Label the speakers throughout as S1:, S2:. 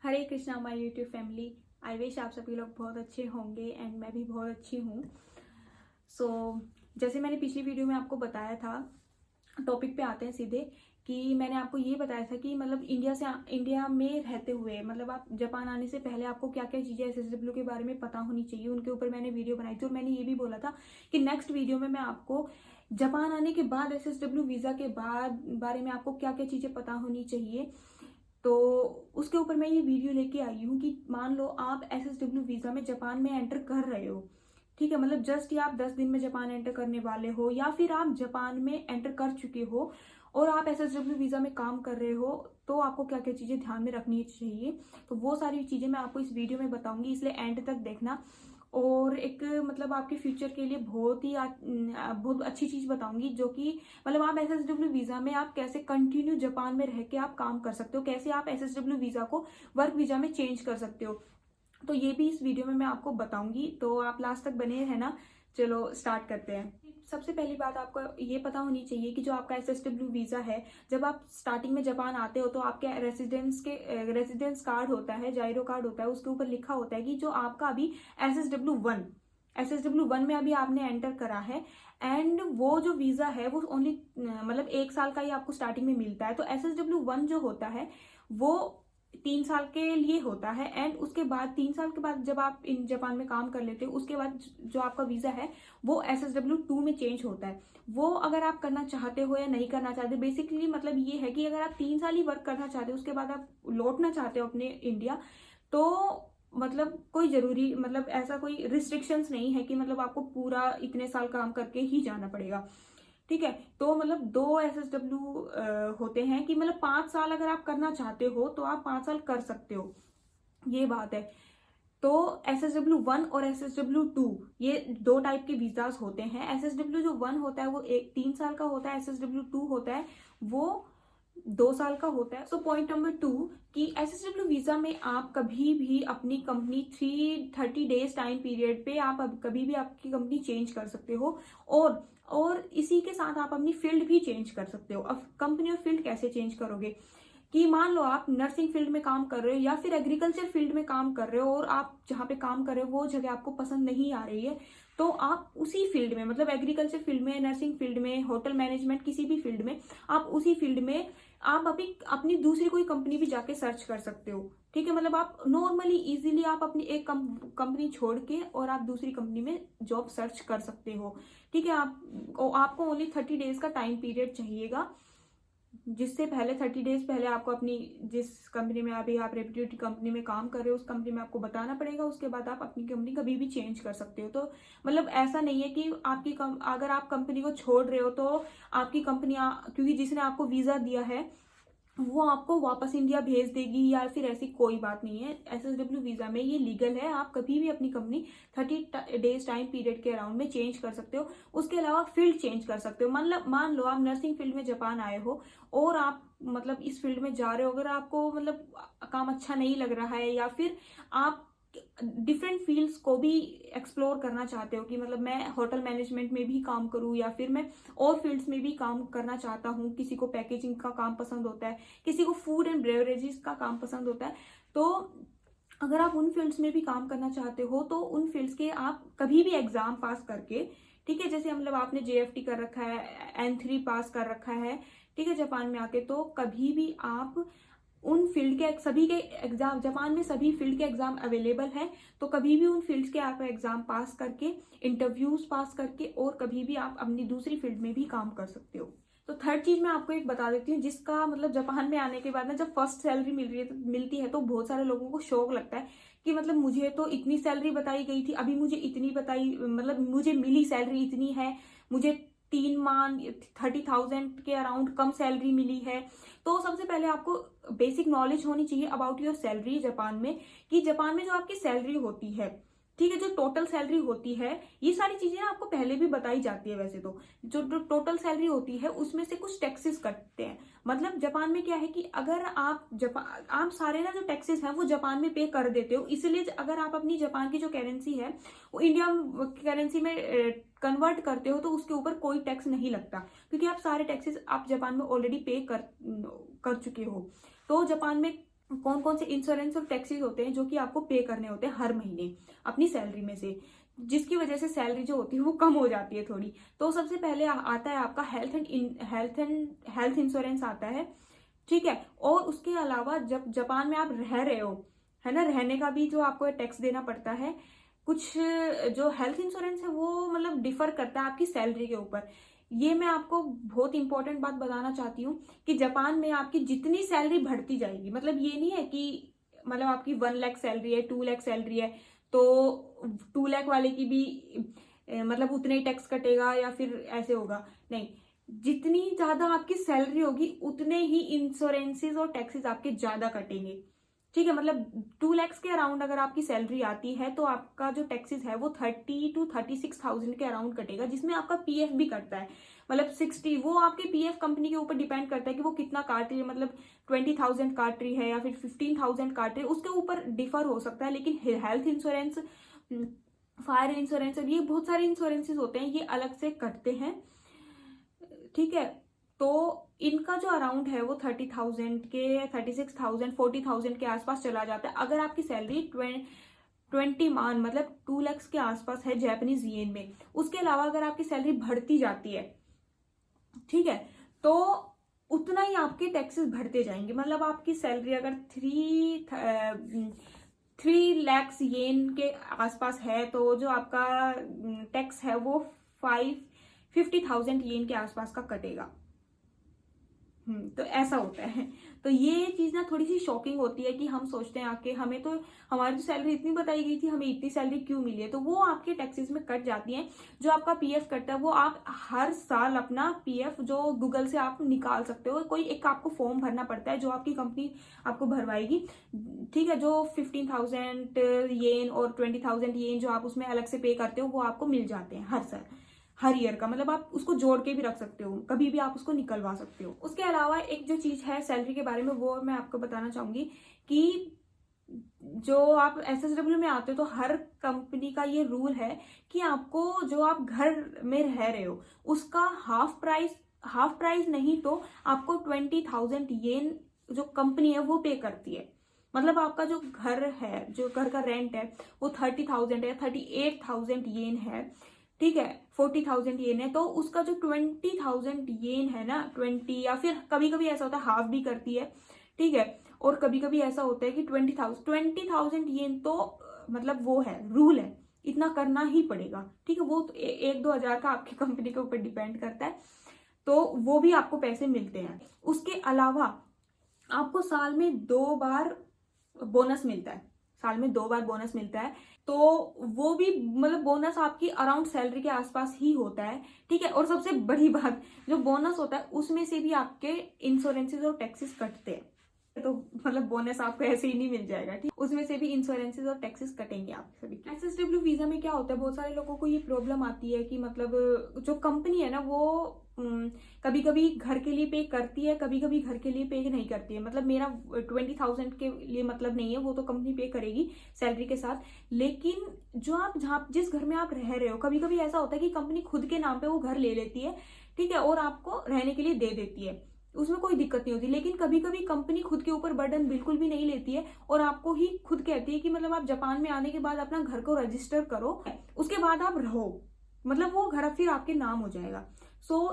S1: Hare Krishna my YouTube family. I wish आप सभी लोग बहुत अच्छे होंगे एंड मैं भी बहुत अच्छी हूँ। जैसे मैंने पिछली वीडियो में आपको बताया था, टॉपिक पे आते हैं सीधे कि मैंने आपको ये बताया था कि मतलब इंडिया में रहते हुए मतलब आप जापान आने से पहले आपको क्या क्या चीज़ें एसएसडब्ल्यू के बारे में पता होनी चाहिए, उनके ऊपर मैंने वीडियो बनाई थी। और मैंने ये भी बोला था कि नेक्स्ट वीडियो में मैं आपको जापान आने के बाद एसएसडब्ल्यू वीज़ा के बाद बारे में आपको क्या क्या चीज़ें पता होनी चाहिए, तो उसके ऊपर मैं ये वीडियो लेके आई हूँ कि मान लो आप एसएसडब्ल्यू वीज़ा में जापान में एंटर कर रहे हो, ठीक है, मतलब जस्ट या आप 10 दिन में जापान एंटर करने वाले हो या फिर आप जापान में एंटर कर चुके हो और आप एसएसडब्ल्यू वीज़ा में काम कर रहे हो, तो आपको क्या क्या चीज़ें ध्यान में रखनी चाहिए। तो वो सारी चीज़ें मैं आपको इस वीडियो में बताऊंगी, इसलिए एंड तक देखना। और एक मतलब आपके फ्यूचर के लिए बहुत अच्छी चीज़ बताऊंगी, जो कि मतलब आप एसएसडब्ल्यू वीज़ा में आप कैसे कंटिन्यू जापान में रह के आप काम कर सकते हो, कैसे आप एसएसडब्ल्यू वीज़ा को वर्क वीज़ा में चेंज कर सकते हो। तो ये भी इस वीडियो में मैं आपको बताऊंगी, तो आप लास्ट तक बने रहना। चलो स्टार्ट करते हैं। सबसे पहली बात आपको ये पता होनी चाहिए कि जो आपका एसएसडब्ल्यू वीज़ा है, जब आप स्टार्टिंग में जापान आते हो तो आपके रेसिडेंस कार्ड होता है, जाइरो कार्ड होता है, उसके ऊपर लिखा होता है कि जो आपका अभी एसएसडब्ल्यू वन में अभी आपने एंटर करा है। एंड वो जो वीज़ा है वो ओनली मतलब 1 साल का ही आपको स्टार्टिंग में मिलता है। तो एसएसडब्ल्यू 1 जो होता है वो 3 साल के लिए होता है। एंड उसके बाद 3 साल के बाद जब आप इन जापान में काम कर लेते हो, उसके बाद जो आपका वीज़ा है वो एसएसडब्ल्यू 2 में चेंज होता है। वो अगर आप करना चाहते हो या नहीं करना चाहते, बेसिकली मतलब ये है कि अगर आप 3 साल ही वर्क करना चाहते हो, उसके बाद आप लौटना चाहते हो अपने इंडिया, तो मतलब कोई जरूरी मतलब ऐसा कोई रिस्ट्रिक्शंस नहीं है कि मतलब आपको पूरा इतने साल काम करके ही जाना पड़ेगा, ठीक है। तो मतलब 2 एसएसडब्ल्यू होते हैं कि मतलब 5 साल अगर आप करना चाहते हो तो आप 5 साल कर सकते हो, ये बात है। तो एसएसडब्ल्यू 1 और एसएसडब्ल्यू 2 ये 2 टाइप के वीजास होते हैं। एसएसडब्ल्यू जो 1 होता है वो 3 साल का होता है, एसएसडब्ल्यू 2 होता है वो 2 साल का होता है। सो पॉइंट नंबर 2 कि एसएसडब्ल्यू वीजा में आप कभी भी अपनी कंपनी 30 डेज टाइम पीरियड पे आप कभी भी आपकी कंपनी चेंज कर सकते हो। और इसी के साथ आप अपनी फील्ड भी चेंज कर सकते हो। अब कंपनी और फील्ड कैसे चेंज करोगे कि मान लो आप नर्सिंग फील्ड में काम कर रहे हो या फिर एग्रीकल्चर फील्ड में काम कर रहे हो और आप जहाँ पे काम कर रहे हो वो जगह आपको पसंद नहीं आ रही है, तो आप उसी फील्ड में मतलब एग्रीकल्चर फील्ड में, नर्सिंग फील्ड में, होटल मैनेजमेंट, किसी भी फील्ड में आप उसी फील्ड में आप अभी अपनी दूसरी कोई कंपनी भी जाके सर्च कर सकते हो, ठीक है। मतलब आप नॉर्मली इजीली आप अपनी एक कंपनी छोड़ के और आप दूसरी कंपनी में जॉब सर्च कर सकते हो, ठीक है। आपको ओनली 30 डेज का टाइम पीरियड चाहिएगा, जिससे पहले 30 डेज पहले आपको अपनी जिस कंपनी में अभी आप रेप्यूटेड कंपनी में काम कर रहे हो उस कंपनी में आपको बताना पड़ेगा। उसके बाद आप अपनी कंपनी कभी भी चेंज कर सकते हो। तो मतलब ऐसा नहीं है कि अगर आप कंपनी को छोड़ रहे हो तो आपकी कंपनी क्योंकि जिसने आपको वीजा दिया है वो आपको वापस इंडिया भेज देगी या फिर ऐसी कोई बात नहीं है। एसएसडब्ल्यू वीजा में ये लीगल है, आप कभी भी अपनी कंपनी 30 डेज टाइम पीरियड के अराउंड में चेंज कर सकते हो। उसके अलावा फील्ड चेंज कर सकते हो। मतलब मान लो आप नर्सिंग फील्ड में जापान आए हो और आप मतलब इस फील्ड में जा रहे हो, अगर आपको मतलब काम अच्छा नहीं लग रहा है या फिर आप डिफरेंट फील्ड्स को भी एक्सप्लोर करना चाहते हो कि मतलब मैं होटल मैनेजमेंट में भी काम करूं या फिर मैं और फील्ड्स में भी काम करना चाहता हूं, किसी को पैकेजिंग का काम पसंद होता है, किसी को फूड एंड बेवरेजेस का काम पसंद होता है, तो अगर आप उन फील्ड्स में भी काम करना चाहते हो तो उन फील्ड्स के आप कभी भी एग्जाम पास करके, ठीक है, जैसे मतलब आपने जेएफटी कर रखा है, N3 पास कर रखा है, ठीक है, जापान में आके, तो कभी भी आप उन फील्ड के सभी के एग्जाम, जापान में सभी फील्ड के एग्जाम अवेलेबल है, तो कभी भी उन फील्ड्स के आप एग्जाम पास करके, इंटरव्यूज पास करके और कभी भी आप अपनी दूसरी फील्ड में भी काम कर सकते हो। तो थर्ड चीज मैं आपको एक बता देती हूँ, जिसका मतलब जापान में आने के बाद ना जब फर्स्ट सैलरी मिलती है तो बहुत सारे लोगों को शौक लगता है कि मतलब मुझे तो इतनी सैलरी बताई गई थी, अभी मुझे इतनी बताई, मतलब मुझे मिली सैलरी इतनी है, मुझे 3 मान 30,000 के अराउंड कम सैलरी मिली है। तो सबसे पहले आपको बेसिक नॉलेज होनी चाहिए अबाउट योर सैलरी जापान में, कि जापान में जो आपकी सैलरी होती है, ठीक है, जो टोटल सैलरी होती है, ये सारी चीजें ना आपको पहले भी बताई जाती है। वैसे तो जो टोटल सैलरी होती है उसमें से कुछ टैक्सेस कटते हैं। मतलब जापान में क्या है कि अगर आप सारे ना जो टैक्सेस हैं वो जापान में पे कर देते हो, इसलिए अगर आप अपनी जापान की जो करेंसी है वो इंडिया करेंसी में कन्वर्ट करते हो तो उसके ऊपर कोई टैक्स नहीं लगता, क्योंकि आप सारे टैक्सेस आप जापान में ऑलरेडी पे कर चुके हो। तो जापान में कौन कौन से इंश्योरेंस और टैक्सेस होते हैं जो कि आपको पे करने होते हैं हर महीने अपनी सैलरी में से, जिसकी वजह से सैलरी जो होती है वो कम हो जाती है थोड़ी। तो सबसे पहले आता है आपका हेल्थ इंश्योरेंस आता है, ठीक है। और उसके अलावा जब जापान में आप रह रहे हो, है ना, रहने का भी जो आपको टैक्स देना पड़ता है। कुछ जो हेल्थ इंश्योरेंस है वो मतलब डिफर करता है आपकी सैलरी के ऊपर। ये मैं आपको बहुत इंपॉर्टेंट बात बताना चाहती हूँ कि जापान में आपकी जितनी सैलरी बढ़ती जाएगी, मतलब ये नहीं है कि मतलब आपकी 1 लाख सैलरी है, 2 लाख सैलरी है तो 2 लाख वाले की भी मतलब उतने ही टैक्स कटेगा या फिर ऐसे होगा, नहीं। जितनी ज्यादा आपकी सैलरी होगी उतने ही इंश्योरेंसेस और टैक्सेस आपके ज्यादा कटेंगे, ठीक है। मतलब 2 lakhs के अराउंड अगर आपकी सैलरी आती है तो आपका जो टैक्सेस है वो 30 to 36,000 के अराउंड कटेगा, जिसमें आपका पीएफ भी कटता है। मतलब 60, वो आपके पीएफ कंपनी के ऊपर डिपेंड करता है कि वो कितना काट रही है, मतलब 20,000 काट रही है या फिर 15,000 काट रही है, उसके ऊपर डिफर हो सकता है। लेकिन हेल्थ इंश्योरेंस, फायर इंश्योरेंस और ये बहुत सारे इंश्योरेंसेस होते हैं, ये अलग से कटते हैं, ठीक है। तो इनका जो अराउंड है वो 30,000 के, 36,000, 40,000 के आसपास चला जाता है अगर आपकी सैलरी 20 मान मतलब 2 lakhs के आसपास है जापानीज येन में। उसके अलावा अगर आपकी सैलरी बढ़ती जाती है, ठीक है, तो उतना ही आपके टैक्सेस बढ़ते जाएंगे। मतलब आपकी सैलरी अगर 3 lakhs येन के आसपास है तो जो आपका टैक्स है वो 50,000 येन के आसपास का कटेगा। तो ऐसा होता है। तो ये चीज ना थोड़ी सी शॉकिंग होती है कि हम सोचते हैं आके हमें तो हमारी तो सैलरी इतनी बताई गई थी, हमें इतनी सैलरी क्यों मिली है। तो वो आपके टैक्सेस में कट जाती है। जो आपका पीएफ कटता है वो आप हर साल अपना पीएफ जो गूगल से आप निकाल सकते हो। कोई एक आपको फॉर्म भरना पड़ता है जो आपकी कंपनी आपको भरवाएगी, ठीक है। जो 15,000 येन और 20,000 येन जो आप उसमें अलग से पे करते हो वो आपको मिल जाते हैं हर साल, हर ईयर का। मतलब आप उसको जोड़ के भी रख सकते हो, कभी भी आप उसको निकलवा सकते हो। उसके अलावा एक जो चीज है सैलरी के बारे में वो मैं आपको बताना चाहूंगी कि जो आप एसएसडब्ल्यू में आते हो तो हर कंपनी का ये रूल है कि आपको जो आप घर में रह रहे हो उसका हाफ प्राइस नहीं तो आपको 20,000 येन जो कंपनी है वो पे करती है। मतलब आपका जो घर है, जो घर का रेंट है वो 30,000 है, 38,000 येन है, ठीक है, 40,000 येन है। तो उसका जो 20,000 येन है ना, 20 या फिर कभी कभी ऐसा होता है हाफ भी करती है, ठीक है। और कभी कभी ऐसा होता है कि 20,000 येन तो मतलब वो है, रूल है, इतना करना ही पड़ेगा, ठीक है। वो तो 1-2 हजार का आपकी कंपनी के ऊपर डिपेंड करता है, तो वो भी आपको पैसे मिलते हैं। उसके अलावा आपको साल में 2 बार बोनस मिलता है, साल में 2 बार बोनस मिलता है। तो वो भी मतलब बोनस आपकी अराउंड सैलरी के आसपास ही होता है, ठीक है। और सबसे बड़ी बात, जो बोनस होता है उसमें से भी आपके इंश्योरेंसेस और टैक्सेस कटते हैं। तो मतलब बोनस आपको ऐसे ही नहीं मिल जाएगा, ठीक, उसमें से भी इंश्योरेंसेस और टैक्सेस कटेंगे आपके सभी। एसएसडब्ल्यू वीजा में क्या होता है, बहुत सारे लोगों को ये प्रॉब्लम आती है कि मतलब जो कंपनी है ना वो कभी कभी घर के लिए पे करती है, कभी कभी घर के लिए पे नहीं करती है। मतलब मेरा 20,000 के लिए मतलब नहीं है, वो तो कंपनी पे करेगी सैलरी के साथ। लेकिन जो आप जहाँ जिस घर में आप रह रहे हो, कभी कभी ऐसा होता है कि कंपनी खुद के नाम पे वो घर ले लेती है, ठीक है, और आपको रहने के लिए दे देती है, उसमें कोई दिक्कत नहीं होती। लेकिन कभी कभी कंपनी खुद के ऊपर बर्डन बिल्कुल भी नहीं लेती है और आपको ही खुद कहती है कि मतलब आप जापान में आने के बाद अपना घर को रजिस्टर करो, उसके बाद आप रहो, मतलब वो घर फिर आपके नाम हो जाएगा।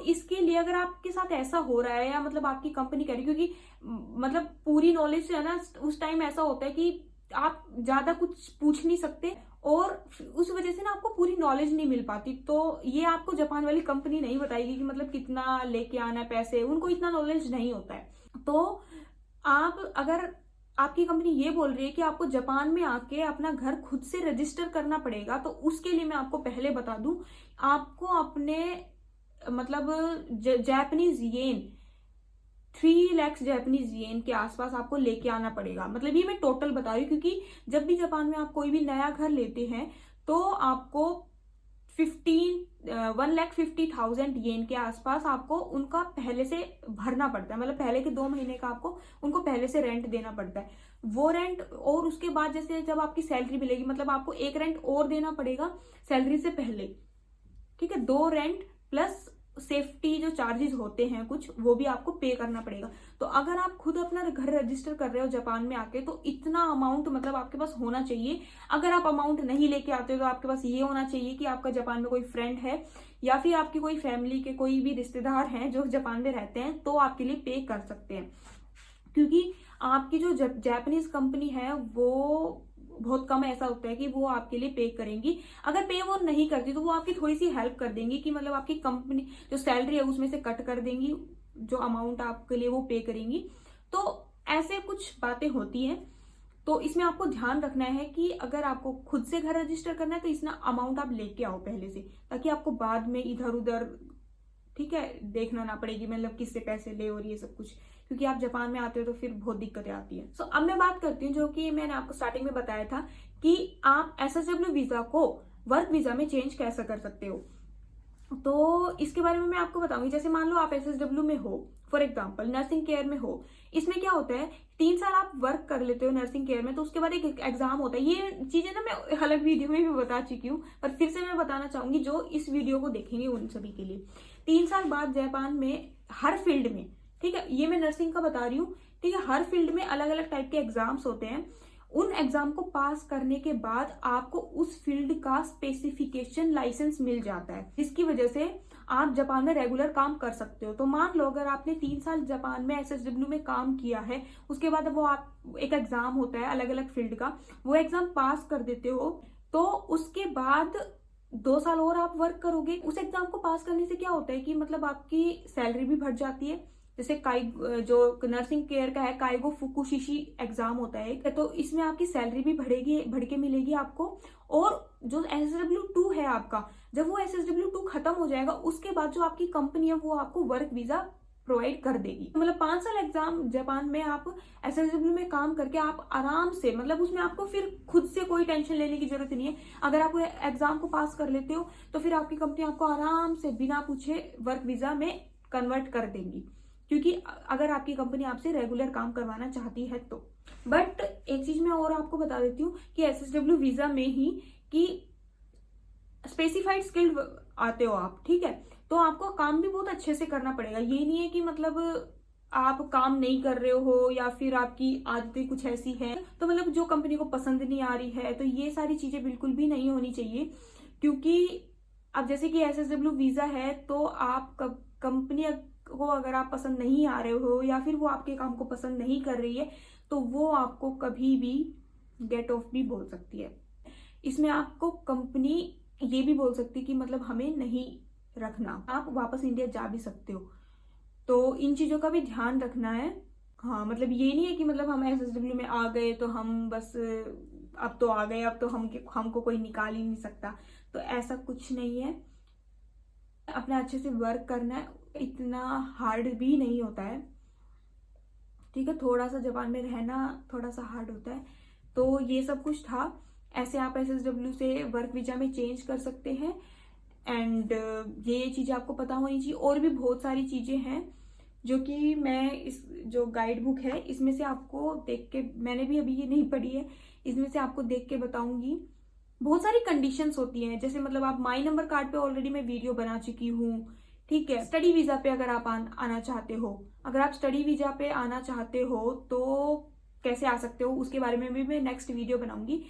S1: इसके लिए अगर आपके साथ ऐसा हो रहा है या मतलब आपकी कंपनी कह रही, क्योंकि मतलब पूरी नॉलेज से है ना, उस टाइम ऐसा होता है कि आप ज्यादा कुछ पूछ नहीं सकते और उस वजह से ना आपको पूरी नॉलेज नहीं मिल पाती। तो ये आपको जापान वाली कंपनी नहीं बताएगी कि मतलब कितना लेके आना है पैसे, उनको इतना नॉलेज नहीं होता है। तो आप अगर आपकी कंपनी ये बोल रही है कि आपको जापान में आके अपना घर खुद से रजिस्टर करना पड़ेगा, तो उसके लिए मैं आपको पहले बता दूं, आपको अपने मतलब Japanese yen 3 lakhs Japanese yen के आसपास आपको लेके आना पड़ेगा। मतलब ये मैं टोटल बता रही हूँ क्योंकि जब भी जापान में आप कोई भी नया घर लेते हैं तो आपको 1,50,000 येन के आसपास आपको उनका पहले से भरना पड़ता है। मतलब पहले के 2 महीने का आपको उनको पहले से रेंट देना पड़ता है। वो रेंट और उसके बाद जैसे जब आपकी सैलरी मिलेगी, मतलब आपको एक रेंट और देना पड़ेगा सैलरी से पहले, ठीक है। 2 रेंट प्लस सेफ्टी जो चार्जेस होते हैं कुछ, वो भी आपको पे करना पड़ेगा। तो अगर आप खुद अपना घर रजिस्टर कर रहे हो जापान में आके, तो इतना अमाउंट मतलब आपके पास होना चाहिए। अगर आप अमाउंट नहीं लेके आते हो तो आपके पास ये होना चाहिए कि आपका जापान में कोई फ्रेंड है या फिर आपकी कोई फैमिली के कोई भी रिश्तेदार हैं जो जापान में रहते हैं, तो आपके लिए पे कर सकते हैं। क्योंकि आपकी जो जापानीज कंपनी है वो बहुत कम ऐसा होता है कि वो आपके लिए पे करेंगी। अगर पे वो नहीं करती तो वो आपकी थोड़ी सी हेल्प कर देंगी कि मतलब आपकी कंपनी जो सैलरी है उसमें से कट कर देंगी जो अमाउंट आपके लिए वो पे करेंगी। तो ऐसे कुछ बातें होती हैं। तो इसमें आपको ध्यान रखना है कि अगर आपको खुद से घर रजिस्टर करना है तो इतना अमाउंट आप लेके आओ पहले से, ताकि आपको बाद में इधर उधर, ठीक है, देखना ना पड़ेगी मतलब किससे पैसे ले और ये सब कुछ, क्योंकि आप जापान में आते हो तो फिर बहुत दिक्कतें आती हैं। सो अब मैं बात करती हूँ जो कि मैंने आपको स्टार्टिंग में बताया था कि आप SSW वीजा को वर्क वीजा में चेंज कैसे कर सकते हो। तो इसके बारे में मैं आपको बताऊंगी। जैसे मान लो आप SSW में हो, फॉर एग्जाम्पल नर्सिंग केयर में हो, इसमें क्या होता है 3 साल आप वर्क कर लेते हो नर्सिंग केयर में, तो उसके बाद एक एग्जाम होता है। ये चीजें ना मैं अलग वीडियो में भी बता चुकी हूँ, पर फिर से मैं बताना चाहूंगी जो इस वीडियो को देखेंगे उन सभी के लिए। 3 साल बाद जापान में हर फील्ड में, ठीक है, ये मैं नर्सिंग का बता रही हूँ, ठीक है, हर फील्ड में अलग अलग टाइप के एग्जाम्स होते हैं। उन एग्जाम को पास करने के बाद आपको उस फील्ड का स्पेसिफिकेशन लाइसेंस मिल जाता है, जिसकी वजह से आप जापान में रेगुलर काम कर सकते हो। तो मान लो अगर आपने 3 साल जापान में SSW में काम किया है, उसके बाद वो आप एक एग्जाम होता है अलग अलग फील्ड का, वो एग्जाम पास कर देते हो, तो उसके बाद 2 साल और आप वर्क करोगे। उस एग्जाम को पास करने से क्या होता है कि मतलब आपकी सैलरी भी बढ़ जाती है। जैसे जो नर्सिंग केयर का है काइगो फुकुशिशी एग्जाम होता है, तो इसमें आपकी सैलरी भी बढ़ के मिलेगी आपको। और जो SSW2 है आपका, जब वो SSW2 खत्म हो जाएगा उसके बाद जो आपकी कंपनी है वो आपको वर्क वीजा प्रोवाइड कर देगी। मतलब 5 साल एग्जाम जापान में आप SSW में काम करके आप आराम से, मतलब उसमें आपको फिर खुद से कोई टेंशन लेने की जरूरत नहीं है। अगर आप एग्जाम को पास कर लेते हो तो फिर आपकी कंपनी आपको आराम से बिना पूछे वर्क वीजा में कन्वर्ट कर देंगी, क्योंकि अगर आपकी कंपनी आपसे रेगुलर काम करवाना चाहती है तो। बट एक चीज मैं और आपको बता देती हूँ कि SSW वीजा में ही कि स्पेसिफाइड स्किल्ड आते हो आप, ठीक है, तो आपको काम भी बहुत अच्छे से करना पड़ेगा। ये नहीं है कि मतलब आप काम नहीं कर रहे हो या फिर आपकी आदतें कुछ ऐसी हैं तो मतलब जो कंपनी को पसंद नहीं आ रही है, तो ये सारी चीजें बिल्कुल भी नहीं होनी चाहिए। क्योंकि अब जैसे कि SSW वीजा है तो आप कंपनी को अगर आप पसंद नहीं आ रहे हो या फिर वो आपके काम को पसंद नहीं कर रही है तो वो आपको कभी भी गेट ऑफ भी बोल सकती है। इसमें आपको कंपनी ये भी बोल सकती है कि मतलब हमें नहीं रखना, आप वापस इंडिया जा भी सकते हो। तो इन चीजों का भी ध्यान रखना है। हाँ, मतलब ये नहीं है कि मतलब हम SSW में आ गए तो हम बस अब तो आ गए, अब तो हमको कोई निकाल ही नहीं सकता, तो ऐसा कुछ नहीं है। अपना अच्छे से वर्क करना है, इतना हार्ड भी नहीं होता है, ठीक है, थोड़ा सा जापान में रहना थोड़ा सा हार्ड होता है। तो ये सब कुछ था, ऐसे आप SSW से वर्क वीजा में चेंज कर सकते हैं। एंड ये चीजें आपको पता होनी चाहिए। और भी बहुत सारी चीजें हैं जो कि मैं इस जो गाइड बुक है इसमें से आपको देख के, मैंने भी अभी ये नहीं पढ़ी है, इसमें से आपको देख के बताऊंगी। बहुत सारी कंडीशंस होती हैं, जैसे मतलब आप माई नंबर कार्ड पे ऑलरेडी मैं वीडियो बना चुकी हूँ, ठीक है। स्टडी वीजा पे अगर आप आना चाहते हो, अगर आप स्टडी वीजा पे आना चाहते हो तो कैसे आ सकते हो उसके बारे में भी मैं नेक्स्ट वीडियो बनाऊंगी।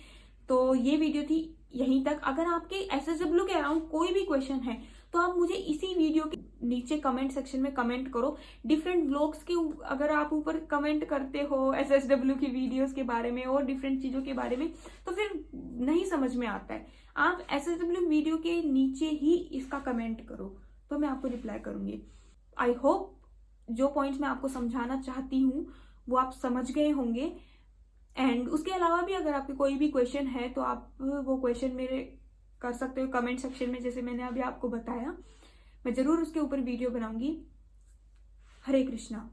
S1: तो ये वीडियो थी यहीं तक। अगर आपके SSW के अराउंड कोई भी क्वेश्चन है तो आप मुझे इसी वीडियो के नीचे कमेंट सेक्शन में कमेंट करो। डिफरेंट व्लॉग्स के अगर आप ऊपर कमेंट करते हो SSW की वीडियोस के बारे में और डिफरेंट चीजों के बारे में तो फिर नहीं समझ में आता है। आप SSW वीडियो के नीचे ही इसका कमेंट करो तो मैं आपको रिप्लाई करूंगी। आई होप जो पॉइंट्स मैं आपको समझाना चाहती हूँ वो आप समझ गए होंगे। एंड उसके अलावा भी अगर आपके कोई भी क्वेश्चन है तो आप वो क्वेश्चन मेरे कर सकते हो कमेंट सेक्शन में, जैसे मैंने अभी आपको बताया। मैं जरूर उसके ऊपर वीडियो बनाऊंगी। हरे कृष्णा।